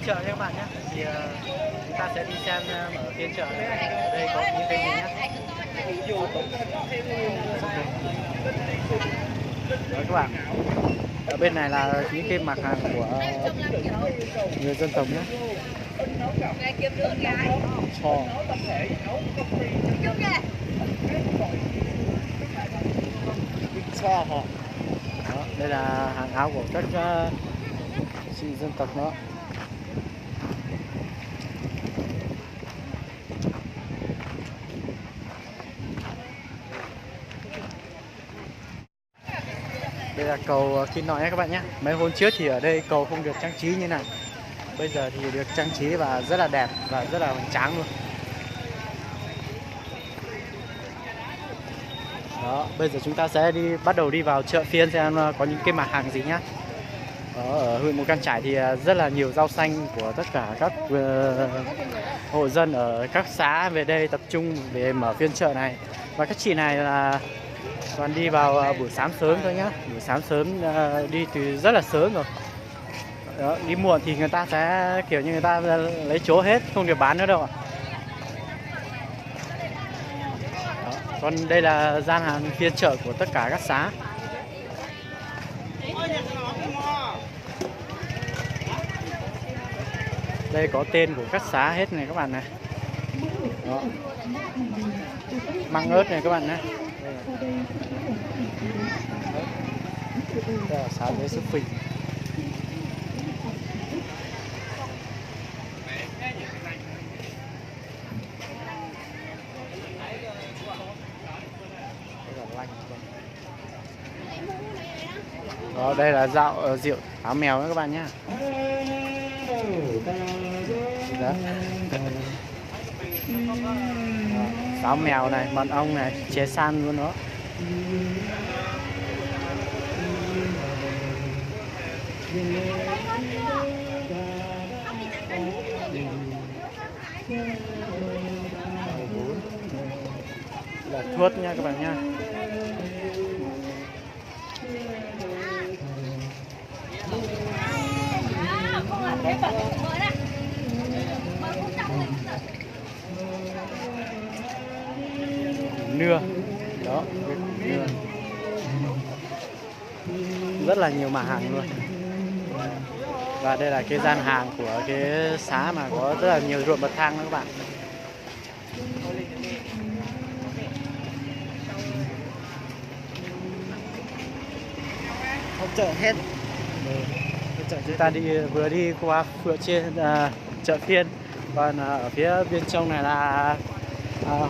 chợ nha các bạn nhé. Thì chúng ta sẽ đi xem ở phiên chợ này. Ở đây có những cái gì nhé. Đấy các bạn. Ở bên này là những cái mặt hàng của người dân tộc nhé. Cho. Cho họ. Đó, đây là hàng áo của các chị dân tộc nữa. Đây là cầu Kim Nội nhé các bạn nhé. Mấy hôm trước thì ở đây cầu không được trang trí như này. Bây giờ thì được trang trí và rất là đẹp và rất là hoành tráng luôn. Đó, bây giờ chúng ta sẽ bắt đầu đi vào chợ phiên xem có những cái mặt hàng gì nhá. Đó, ở huyện Mù Cang Chải thì rất là nhiều rau xanh của tất cả các hộ dân ở các xã về đây tập trung để mở phiên chợ này. Và các chị này là toàn đi vào buổi sáng sớm thôi nhá. Buổi sáng sớm đi từ rất là sớm rồi. Đó, đi muộn thì người ta sẽ kiểu như người ta lấy chỗ hết, không được bán nữa đâu ạ. Đó, còn đây là gian hàng phiên chợ của tất cả các xã. Đây có tên của các xã hết này các bạn này. Đó. Măng ớt này các bạn nhé. Đây là xã Lê Sức Phình. Đó, đây là rượu áo mèo nữa các bạn nhé. Đó. Áo mèo này, mật ong này, chế san luôn đó. Là thuốc nha các bạn nha. Nưa đó, nưa. Rất là nhiều mặt hàng luôn. Và đây là cái gian hàng của cái xã mà có rất là nhiều ruộng bậc thang đó các bạn. Không chợ hết. Chúng ta vừa đi qua trên chợ phiên, còn ở phía bên trong này là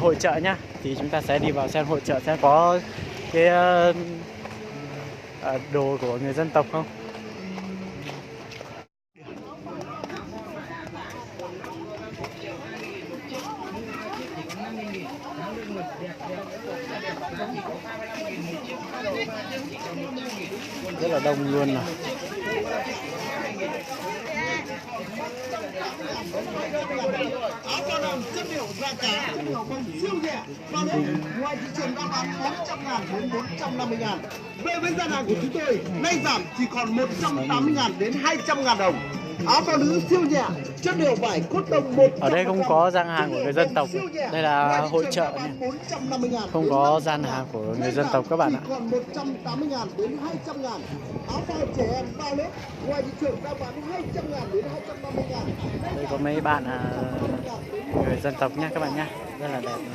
hội chợ nhá. Thì chúng ta sẽ đi vào xem hội chợ sẽ có cái đồ của người dân tộc không. Rất là đông luôn này. Áo bao đồng chất liệu da cá, chất liệu bông siêu rẻ. Bao lớp ngoài thị trường đang bán 400.000 đến 450.000. Về với gian hàng của chúng tôi, nay giảm chỉ còn 180.000 đến 200.000 đồng. Áo phao nữ siêu rẻ, chất liệu vải cốt tông 100%. Ở đây không có gian hàng của người dân tộc. Đây là hội chợ nhé. Không có gian hàng của người dân tộc các bạn ạ. Còn 180.000 đến 200.000. Áo phao trẻ em bao lớp ngoài thị trường đang bán 200.000 đến 250.000. Đây có mấy bạn người dân tộc nhé các bạn nhé. Rất là đẹp này.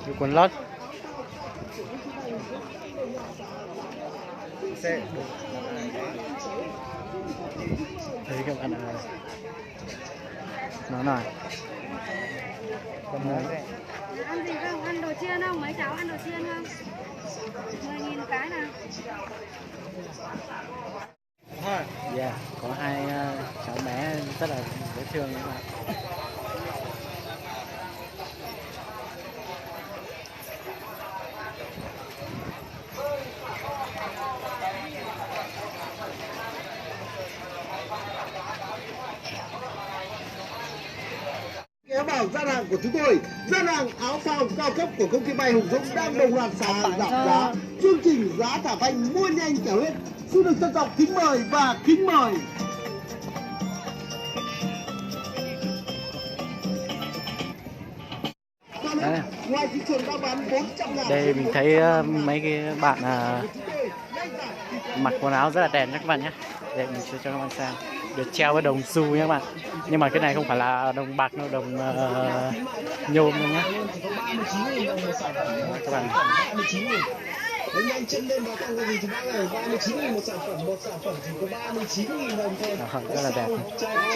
Cái quần lót. Thấy các bạn nó này. Ăn gì không? Ăn đồ chiên không? Mấy cháu ăn đồ chiên không? 10.000 một cái nào. Yeah, có hai cháu bé rất là dễ thương các bạn. gian hàng của chúng tôi. Gian hàng áo phao cao cấp của công ty may Hùng Dũng đang đồng loạt giảm giá. Chương trình giá thả phanh mua nhanh trả hết. Xin được trân trọng kính mời và kính mời. Ngoài thị trường đang bán 400.000. Đây mình thấy mấy cái bạn mặc quần áo rất là đẹp nha các bạn nhé. Đây mình sẽ cho các bạn xem. Được treo với đồng xu nhé các bạn. Nhưng mà cái này không phải là đồng bạc đâu, đồng nhôm đâu nhé. Các bạn. Nhanh chân lên vào tăng cái gì thì bác ơi, 39.000 một sản phẩm chỉ có 39.000 đồng thôi. Rất là đẹp.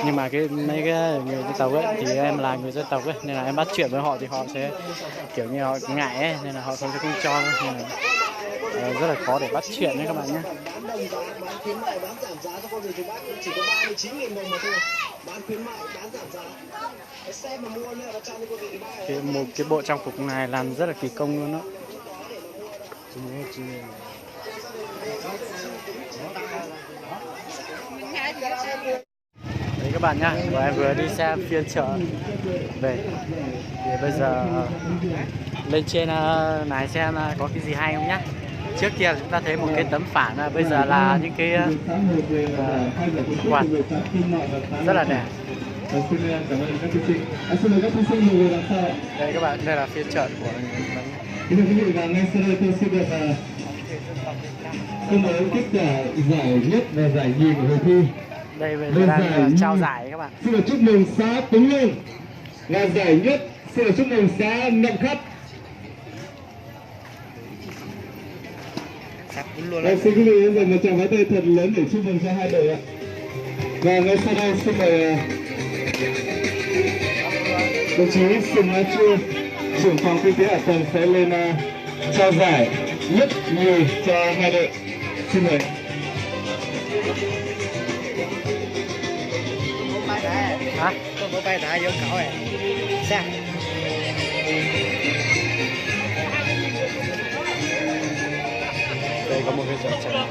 Nhưng mà mấy cái người dân tộc ấy thì em là người dân tộc ấy, nên là em bắt chuyện với họ thì họ sẽ kiểu như họ ngại ấy, nên là họ không cho, nên là rất là khó để bắt chuyện đấy các bạn nhé. Bán khuyến mại bán giảm giá cho con người thì bác chỉ có 39.000 đồng mà thôi. Bán khuyến mại bán giảm giá. Xem mà mua nữa là cho con người thì bác. Một cái bộ trang phục này làm rất là kỳ công luôn đó. Đấy các bạn nhá, và em vừa đi xem phiên chợ về thì bây giờ lên trên này xem có cái gì hay không nhá. Trước kia chúng ta thấy một cái tấm phản, bây giờ là những cái quạt rất là đẹp. Đây các bạn, đây là phiên chợ của Kính thưa quý vị, và ngay sau đây tôi xin được công bố kết quả giải nhất và giải nhì của hội thi. Đây bây giờ đang trao giải các bạn. Xin được chúc mừng xã Tuấn Lương là giải nhất. Xin được chúc mừng xã Nậm Khắt. Xin quý vị dành một tràng pháo tay thật lớn để chúc mừng cho hai đội ạ. Và ngay sau đây xin mời đồng chí Sùng Á Chu, trưởng phòng kinh tế hạ tầng sẽ lên trao giải nhất nhì cho hai đội. Xin mời. Hả? Có bay đại vô cậu này. Sao? Đây có một cái giỏ trắng.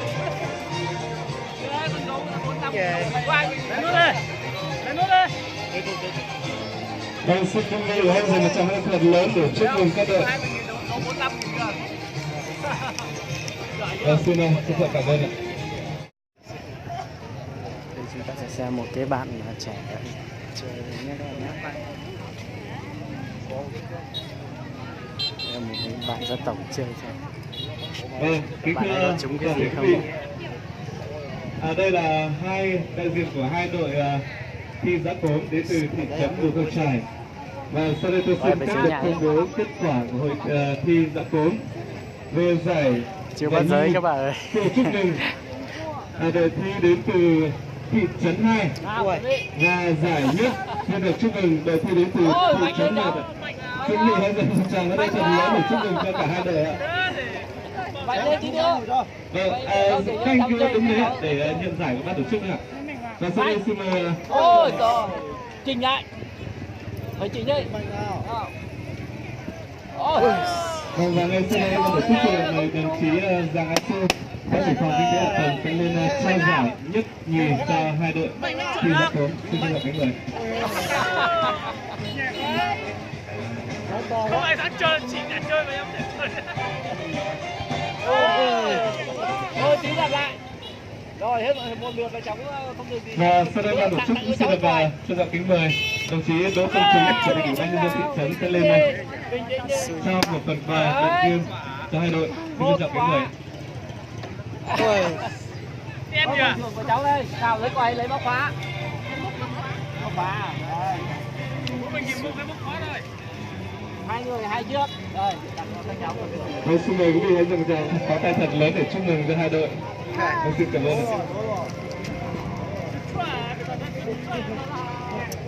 Vâng, xin quý vị hãy dành một tràng pháo tay thật lớn để chúc mừng các đội. Vâng, xin trân trọng cảm ơn ạ. Đây chúng ta sẽ xem một cái bạn trẻ chơi nhé các bạn nhé. Đây là một bạn dân tộc chơi xem. Vâng, kính Bạn ấy có trúng cái gì không? Đây là hai đại diện của hai đội thi giã cốm đến từ thị trấn Mù Căng Chải. Và sau đây tôi xin phép được công bố kết quả của hội thi giã cốm về giải Chưa bắt giới các bạn ơi. Chúc mừng đội thi đến từ thị trấn 2 và giải nhất xin được chúc mừng đội thi đến từ thị trấn 1. Xin mời hãy dành một tràng pháo tay thật lớn để chúc mừng cho cả hai đội ạ. Vâng, Khanh cứ đứng đấy ạ để nhận giải của ban tổ chức ạ. Và sau đây xin mời. Ôi trời, Trình lại. Phải Trình đây. Vâng, và ngay sau đây ban tổ chức mời đồng chí Giang Á Sư, phó trưởng phòng kinh tế hạ tầng sẽ lên trao giải nhất nhì cho hai đội thi giã cốm. Xin trân trọng kính mời. Không ai dám chơi, chị đã chơi mà em để chơi. Thôi tí gặp lại. Rồi hết một lượt và cháu không được gì. Và sau đây ban tổ chức xin được trân trọng kính mời đồng chí Đỗ Công Chính, chủ tịch ủy ban nhân dân thị trấn sẽ lên đây trao một phần quà động viên cho hai đội. Xin trân trọng kính mời. Em kìa. Của cháu đây, nào lấy quầy lấy bóc khóa. Bóc khóa. Bố mình nhìn mua cái bốc khóa rồi. Hai người hai trước. Rồi, đặt cho các cháu. Vâng, xin mời quý vị hãy dành một tràng pháo tay thật lớn để chúc mừng cho hai đội. Vâng, xin cảm ơn.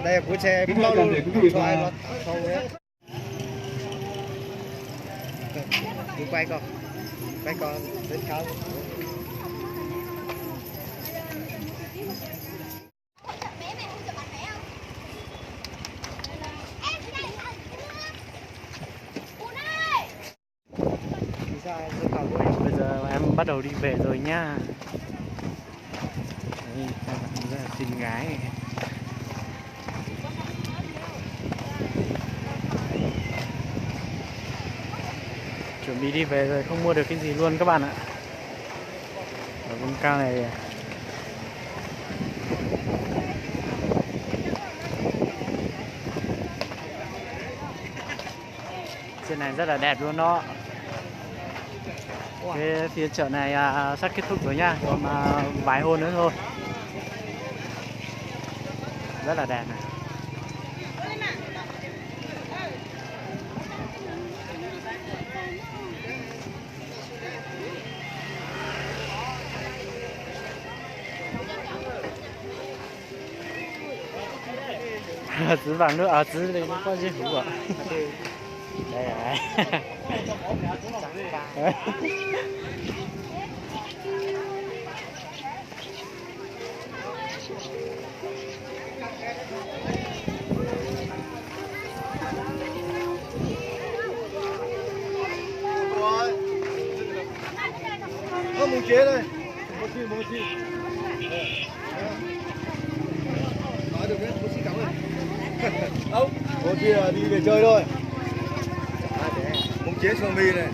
Đây là của xe Kính thưa toàn thể quý vị và quay con đến không. Bây giờ em bắt đầu đi về rồi nhá. Đấy, các bạn rất là xinh gái. chuẩn bị đi về rồi không mua được cái gì luôn các bạn ạ. Ở vùng cao này trên này rất là đẹp luôn đó. Cái phiên chợ này sắp kết thúc rồi nha, còn vài hôm nữa thôi. Rất là đẹp này. Tứ vàng nước tứ đây nó có dưa hấu ạ. Đây này. Mùng chế đây. Nói được đấy, bố xin cảm ơn. Đâu? Bố chị đi về chơi thôi. Mùng chế sông mì này.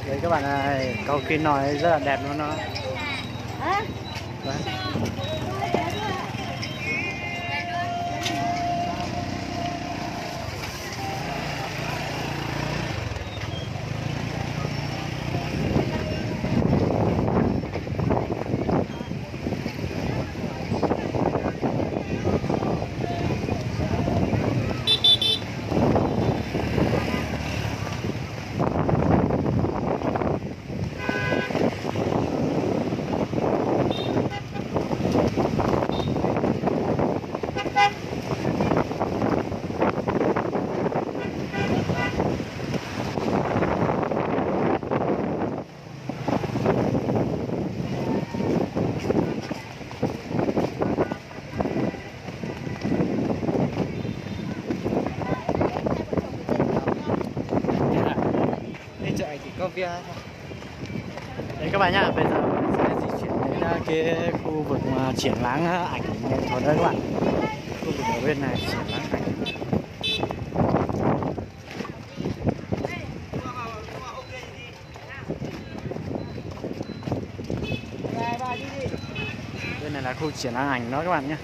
Đấy các bạn ơi, cầu Kinh nói rất là đẹp luôn đó. Đấy. Đấy các bạn nhá, bây giờ mình sẽ di chuyển đến cái khu vực mà triển lãm ảnh nghệ thuật đấy các bạn. Khu vực ở bên này triển lãm ảnh. Bên này là khu triển lãm ảnh đó các bạn nhé.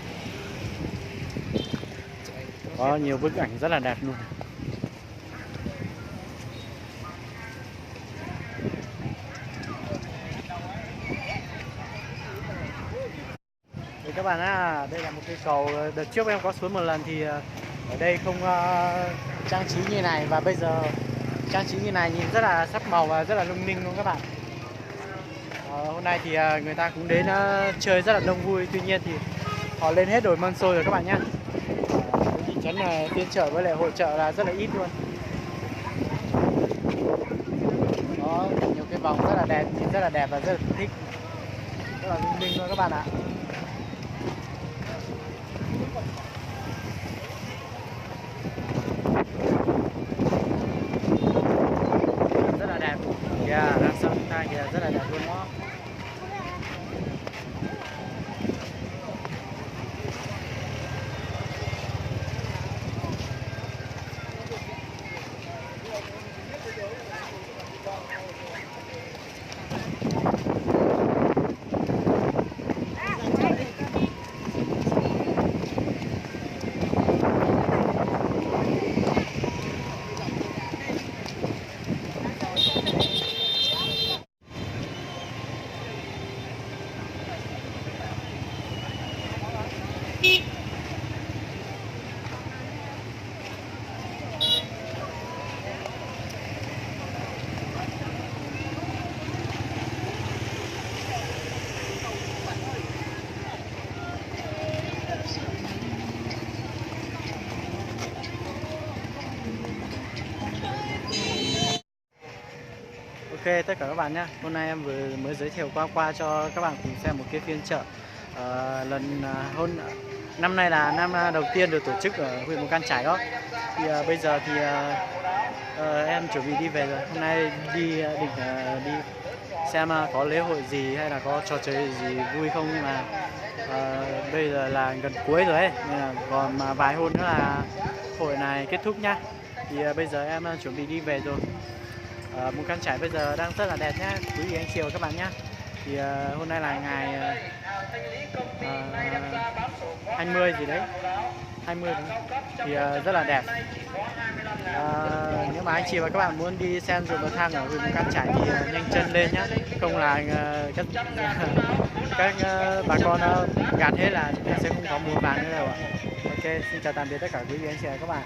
Có nhiều bức ảnh rất là đẹp luôn. Các bạn á, đây là một cái cầu đợt trước em có xuống một lần thì ở đây không trang trí như này, và bây giờ trang trí như này nhìn rất là sắc màu và rất là lung linh luôn các bạn. Hôm nay thì người ta cũng đến chơi rất là đông vui, tuy nhiên thì họ lên hết đổi mâm xôi rồi các bạn nhé. Thị trấn này phiên chợ với lại hội chợ là rất là ít luôn. Đó, nhiều cái vòng rất là đẹp, nhìn rất là đẹp và rất là thích, rất là lung linh luôn các bạn ạ. Rất là đẹp, kìa đang sông ta kìa, rất là đẹp luôn đó. Ok tất cả các bạn nhé, hôm nay em mới giới thiệu qua cho các bạn cùng xem một cái phiên chợ lần năm nay là năm đầu tiên được tổ chức ở huyện Mù Cang Chải đó. Thì bây giờ thì em chuẩn bị đi về rồi. Hôm nay định đi xem có lễ hội gì hay là có trò chơi gì vui không, nhưng mà bây giờ là gần cuối rồi ấy, nên là còn vài hôm nữa là hội này kết thúc nhá. Thì bây giờ em chuẩn bị đi về rồi. Mù Cang Chải bây giờ đang rất là đẹp nhá, quý vị anh chị và các bạn nhá. Thì hôm nay là ngày 20 gì đấy, 20 đúng không? Thì rất là đẹp. Nếu mà anh chị và các bạn muốn đi xem ruộng bậc thang ở huyện Mù Cang Chải thì nhanh chân lên nhá, không là các bà con gạt hết là chúng ta sẽ không có mùa vàng nữa đâu ạ. Ok, xin chào tạm biệt tất cả quý vị anh chị và các bạn.